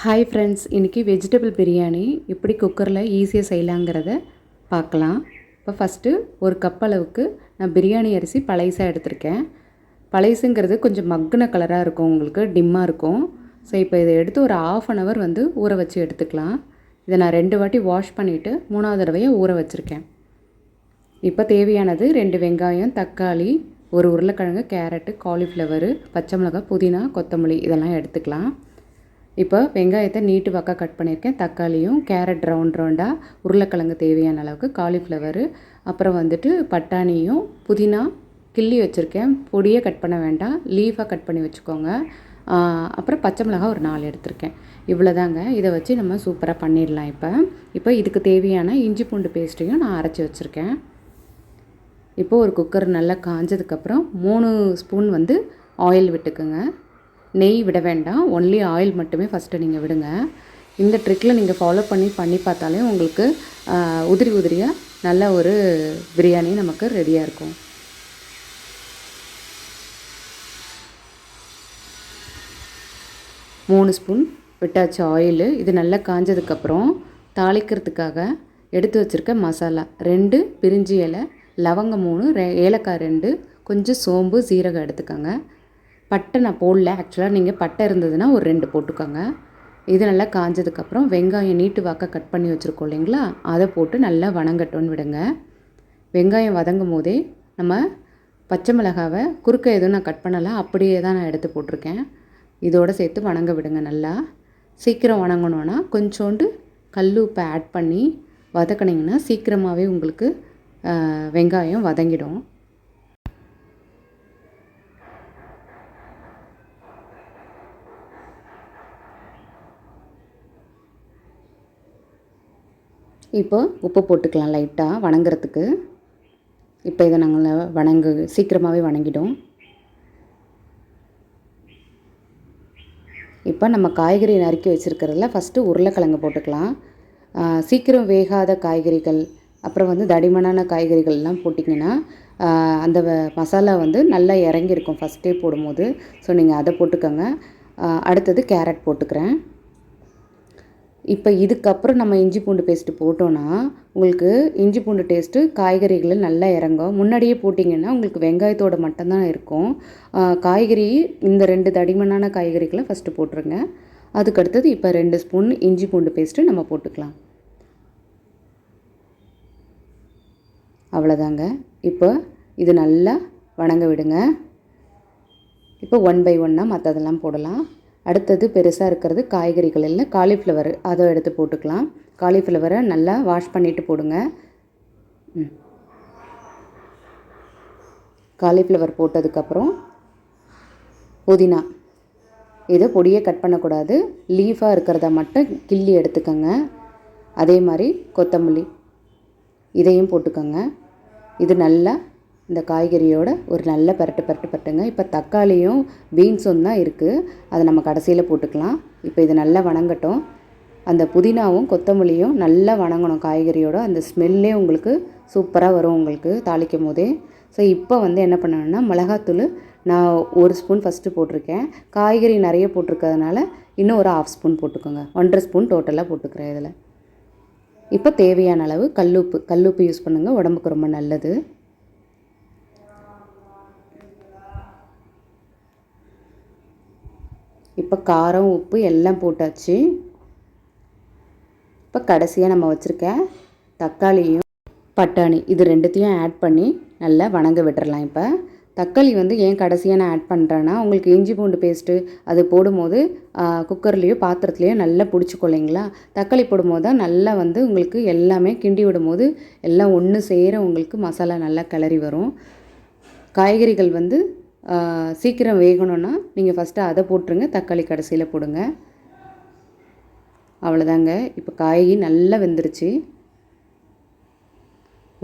Hi friends, இன்றைக்கி vegetable biryani எப்படி குக்கரில் ஈஸியாக செய்யலாங்கிறத பார்க்கலாம். இப்போ ஃபஸ்ட்டு ஒரு கப் அளவுக்கு நான் பிரியாணி அரிசி பழைசாக எடுத்திருக்கேன். பழைசுங்கிறது கொஞ்சம் மக்குன கலராக இருக்கும், உங்களுக்கு டிம்மாக இருக்கும். ஸோ இப்போ இதை எடுத்து ஒரு 1/2 hour வந்து ஊற வச்சு எடுத்துக்கலாம். இதை நான் 2 வாட்டி வாஷ் பண்ணிவிட்டு 3வது தடவையாக ஊற வச்சுருக்கேன். இப்போ தேவையானது 2 வெங்காயம், தக்காளி, ஒரு உருளைக்கிழங்கு, கேரட்டு, காலிஃப்ளவரு, பச்சை மிளகாய், புதினா, கொத்தமல்லி இதெல்லாம் எடுத்துக்கலாம். இப்போ வெங்காயத்தை நீட்டு வாக்காக கட் பண்ணியிருக்கேன். தக்காளியும், கேரட் ரவுண்டாக, உருளைக்கிழங்கு தேவையான அளவுக்கு, காலிஃப்ளவரு, அப்புறம் வந்துட்டு பட்டாணியும், புதினா கிள்ளி வச்சுருக்கேன். பொடியை கட் பண்ண வேண்டாம், லீஃபாக கட் பண்ணி வச்சுக்கோங்க. அப்புறம் பச்சை மிளகாய் ஒரு 4 எடுத்திருக்கேன். இவ்வளோதாங்க. இதை வச்சு நம்ம சூப்பராக பண்ணிடலாம். இப்போ இதுக்கு தேவையான இஞ்சி பூண்டு பேஸ்ட்டையும் நான் அரைச்சி வச்சுருக்கேன். இப்போது ஒரு குக்கர் நல்லா காஞ்சதுக்கப்புறம் 3 ஸ்பூன் வந்து ஆயில் விட்டுக்குங்க. நெய் விட வேண்டாம், ஒன்லி ஆயில் மட்டுமே ஃபஸ்ட்டு நீங்கள் விடுங்க. இந்த ட்ரிக்கில் நீங்கள் ஃபாலோ பண்ணி பார்த்தாலே உங்களுக்கு உதிரியாக நல்ல ஒரு பிரியாணி நமக்கு ரெடியாக இருக்கும். மூணு ஸ்பூன் விட்டாச்சு ஆயிலு. இது நல்லா காஞ்சதுக்கப்புறம் தாளிக்கிறதுக்காக எடுத்து வச்சுருக்க மசாலா 2 பிரிஞ்சி இலை, லவங்கம் 3, ஏலக்காய் 2, கொஞ்சம் சோம்பு, சீரகம் எடுத்துக்கோங்க. பட்டை நான் போடல, ஆக்சுவலாக நீங்கள் பட்டை இருந்ததுன்னா ஒரு 2 போட்டுக்கோங்க. இது நல்லா காஞ்சதுக்கப்புறம் வெங்காயம் நீட்டு வாக்காக கட் பண்ணி வச்சுருக்கோம் இல்லைங்களா, அதை போட்டு நல்லா வணங்கட்டோன்னு விடுங்க. வெங்காயம் வதங்கும் போதே நம்ம பச்சை மிளகாவை குறுக்க எதுவும் நான் கட் பண்ணலாம், அப்படியே தான் நான் எடுத்து போட்டிருக்கேன். இதோடு சேர்த்து வணங்க விடுங்க. நல்லா சீக்கிரம் வணங்கணுன்னா கொஞ்சோண்டு கல் உப்பை ஆட் பண்ணி வதக்கினீங்கன்னா சீக்கிரமாகவே உங்களுக்கு வெங்காயம் வதங்கிடும். இப்போ உப்பு போட்டுக்கலாம் லைட்டாக வணங்குறதுக்கு. இப்போ இதை நாங்கள் சீக்கிரமாகவே வணங்கிடும். இப்போ நம்ம காய்கறி நறுக்கி வச்சுருக்கிறதுல ஃபஸ்ட்டு உருளைக்கிழங்கு போட்டுக்கலாம். சீக்கிரம் வேகாத காய்கறிகள், அப்புறம் வந்து தடிமனான காய்கறிகள்லாம் போட்டிங்கன்னா அந்த மசாலா வந்து நல்லா இறங்கியிருக்கும் ஃபஸ்ட்டே போடும்போது. ஸோ நீங்கள் அதை போட்டுக்கோங்க. அடுத்தது கேரட் போட்டுக்கிறேன். இப்போ இதுக்கப்புறம் நம்ம இஞ்சி பூண்டு பேஸ்ட்டு போட்டோன்னா உங்களுக்கு இஞ்சி பூண்டு டேஸ்ட்டு காய்கறிகளில் நல்லா இறங்கும். முன்னாடியே போட்டிங்கன்னா உங்களுக்கு வெங்காயத்தோடு மட்டும்தான் இருக்கும். காய்கறி இந்த 2 தடிமனான காய்கறிகளை ஃபஸ்ட்டு போட்டுருங்க. அதுக்கடுத்தது இப்போ 2 ஸ்பூன் இஞ்சி பூண்டு பேஸ்ட்டு நம்ம போட்டுக்கலாம். அவ்வளோதாங்க. இப்போ இது நல்லா வணங்க விடுங்க. இப்போ 1 by 1 மற்றதெல்லாம் போடலாம். அடுத்தது பெருசாக இருக்கிறது காய்கறிகள் இல்லை, காலிஃப்ளவர், அதை எடுத்து போட்டுக்கலாம். காலிஃப்ளவரை நல்லா வாஷ் பண்ணிவிட்டு போடுங்க. காலிஃப்ளவர் போட்டதுக்கப்புறம் புதினா, இதை பொடியை கட் பண்ணக்கூடாது, லீஃபாக இருக்கிறத மட்டும் கிள்ளி எடுத்துக்கோங்க. அதே மாதிரி கொத்தமல்லி இதையும் போட்டுக்கோங்க. இது நல்லா இந்த காய்கறியோட ஒரு நல்ல பரட்டுங்க. இப்போ தக்காளியும் பீன்ஸும் தான் இருக்குது, அதை நம்ம கடைசியில் போட்டுக்கலாம். இப்போ இது நல்லா வணங்கட்டும். அந்த புதினாவும் கொத்தமல்லியும் நல்லா வணங்கணும் காய்கறியோட. அந்த ஸ்மெல்லே உங்களுக்கு சூப்பராக வரும் உங்களுக்கு தாளிக்கும் போதே. ஸோ இப்போ வந்து என்ன பண்ணணும்னா மிளகாத்தூள் நான் 1 ஸ்பூன் ஃபஸ்ட்டு போட்டிருக்கேன். காய்கறி நிறைய போட்டிருக்கிறதுனால இன்னும் ஒரு 1/2 ஸ்பூன் போட்டுக்கோங்க. 1.5 ஸ்பூன் டோட்டலாக போட்டுக்கிறேன் இதில். இப்போ தேவையான அளவு கல்லுப்பு யூஸ் பண்ணுங்கள், உடம்புக்கு ரொம்ப நல்லது. இப்போ காரம், உப்பு எல்லாம் போட்டாச்சு. இப்போ கடைசியாக நம்ம வச்சுருக்க தக்காளியும் பட்டாணி இது 2த்தையும் ஆட் பண்ணி நல்லா வணங்க விட்டுறலாம். இப்போ தக்காளி வந்து ஏன் கடைசியாக நான் ஆட் பண்ணுறேன்னா, உங்களுக்கு இஞ்சி பூண்டு பேஸ்ட்டு அது போடும்போது குக்கர்லேயோ பாத்திரத்துலேயோ நல்லா பிடிச்சிக்கொள்ளிங்களா. தக்காளி போடும்போது தான் நல்லா வந்து உங்களுக்கு எல்லாமே கிண்டி விடும்போது எல்லாம் ஒன்று சேர உங்களுக்கு மசாலா நல்லா கிளறி வரும். காய்கறிகள் வந்து சீக்கிரம் வேகணும்னா நீங்கள் ஃபஸ்ட்டு அதை போட்டுருங்க, தக்காளி கடைசியில் போடுங்க. அவ்வளோதாங்க. இப்போ காய் நல்லா வெந்துருச்சு,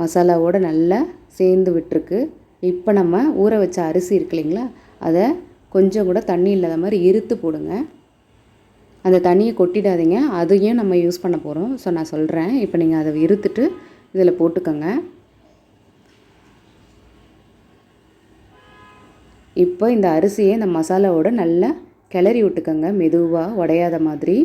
மசாலாவோடு நல்லா சேர்ந்து விட்டுருக்கு. இப்போ நம்ம ஊற வச்ச அரிசி இருக்கு இல்லைங்களா, அதை கொஞ்சம் கூட தண்ணி இல்லாத மாதிரி இருத்து போடுங்க. அந்த தண்ணியை கொட்டிடாதீங்க, அதையும் நம்ம யூஸ் பண்ண போகிறோம். ஸோ நான் சொல்கிறேன், இப்போ நீங்கள் அதை இருத்துட்டு இதில் போட்டுக்கோங்க. இப்போ இந்த அரிசியை இந்த மசாலாவோடு நல்லா கிளறி விட்டுக்கோங்க, மெதுவாக உடையாத மாதிரி.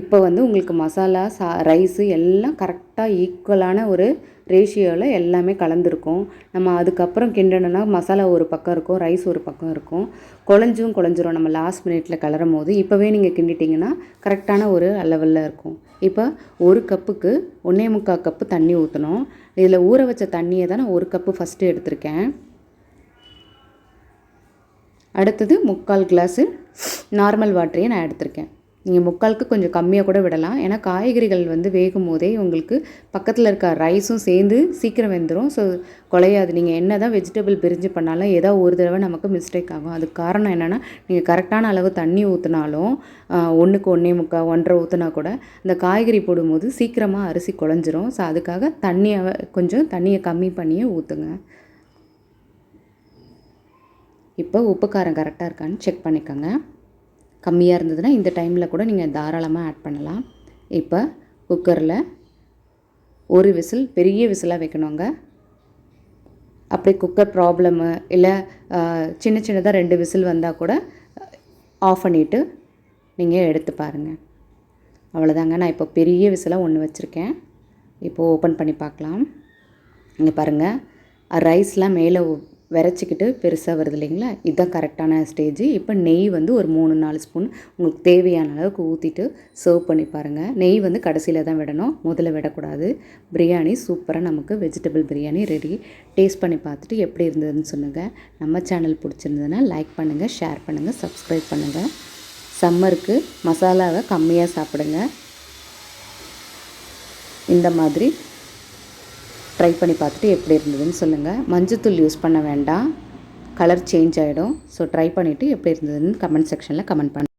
இப்போ வந்து உங்களுக்கு மசாலா ரைஸு எல்லாம் கரெக்டாக ஈக்குவலான ஒரு ரேஷியோவில் எல்லாமே கலந்துருக்கும். நம்ம அதுக்கப்புறம் கிண்டணுன்னா மசாலா ஒரு பக்கம் இருக்கும், ரைஸ் ஒரு பக்கம் இருக்கும். குழஞ்சிரும் நம்ம லாஸ்ட் மினிட்ல கிளறும் போது. இப்போவே நீங்கள் கிண்டிட்டிங்கன்னா கரெக்டான ஒரு லெவலில் இருக்கும். இப்போ 1 கப்புக்கு 1 1/4 கப்பு தண்ணி ஊற்றணும். இதில் ஊற வச்ச தண்ணியை தான் நான் 1 கப்பு ஃபஸ்ட்டு எடுத்திருக்கேன். அடுத்தது 3/4 கிளாஸு நார்மல் வாட்டரையும் நான் எடுத்திருக்கேன். நீங்கள் 3/4க்கு கொஞ்சம் கம்மியாக கூட விடலாம். ஏன்னா காய்கறிகள் வந்து வேகும் போதே உங்களுக்கு பக்கத்தில் இருக்க ரைஸும் சேர்ந்து சீக்கிரம் வெந்துடும். ஸோ குலையாது. நீங்கள் என்ன தான் வெஜிடபிள் பிரிஞ்சு பண்ணாலும் ஏதோ ஒரு தடவை நமக்கு மிஸ்டேக் ஆகும். அதுக்கு காரணம் என்னென்னா நீங்கள் கரெக்டான அளவு தண்ணி ஊற்றினாலும் 1க்கு 1 1/4 1/2 ஊற்றினா கூட இந்த காய்கறி போடும்போது சீக்கிரமாக அரிசி குழஞ்சிரும். ஸோ அதுக்காக தண்ணியை கம்மி பண்ணியே ஊற்றுங்க. இப்போ உப்பு காரம் கரெக்டாக இருக்கான்னு செக் பண்ணிக்கோங்க. கம்மியாக இருந்ததுன்னா இந்த டைமில் கூட நீங்கள் தாராளமாக ஆட் பண்ணலாம். இப்போ குக்கரில் ஒரு விசில், பெரிய விசிலாக வைக்கணுங்க. அப்படி குக்கர் ப்ராப்ளமு இல்லை சின்னதாக 2 விசில் வந்தால் கூட ஆஃப் பண்ணிவிட்டு நீங்கள் எடுத்து பாருங்கள். அவ்வளோதாங்க. நான் இப்போ பெரிய விசிலாக 1 வச்சுருக்கேன். இப்போது ஓப்பன் பண்ணி பார்க்கலாம். இங்கே பாருங்கள், ரைஸ்லாம் மேலே விரைச்சிக்கிட்டு பெருசாக வருது இல்லைங்களா? இதுதான் கரெக்டான ஸ்டேஜ். இப்போ நெய் வந்து ஒரு 3-4 ஸ்பூன் உங்களுக்கு தேவையான அளவுக்கு ஊற்றிட்டு சர்வ் பண்ணி பாருங்கள். நெய் வந்து கடைசியில் தான் விடணும், முதல்ல விடக்கூடாது. பிரியாணி சூப்பராக நமக்கு வெஜிடபிள் பிரியாணி ரெடி. டேஸ்ட் பண்ணி பார்த்துட்டு எப்படி இருந்ததுன்னு சொல்லுங்கள். நம்ம சேனல் பிடிச்சிருந்ததுன்னா லைக் பண்ணுங்கள், ஷேர் பண்ணுங்கள், சப்ஸ்கிரைப் பண்ணுங்கள். சம்மருக்கு மசாலாவை கம்மியாக சாப்பிடுங்க. இந்த மாதிரி ட்ரை பண்ணி பார்த்துட்டு எப்படி இருந்ததுன்னு சொல்லுங்கள். மஞ்சத்தூள் யூஸ் பண்ண வேண்டாம், கலர் சேஞ்ச் ஆகிடும். ஸோ ட்ரை பண்ணிவிட்டு எப்படி இருந்ததுன்னு கமெண்ட் செக்ஷனில் கமெண்ட் பண்ணுங்கள்.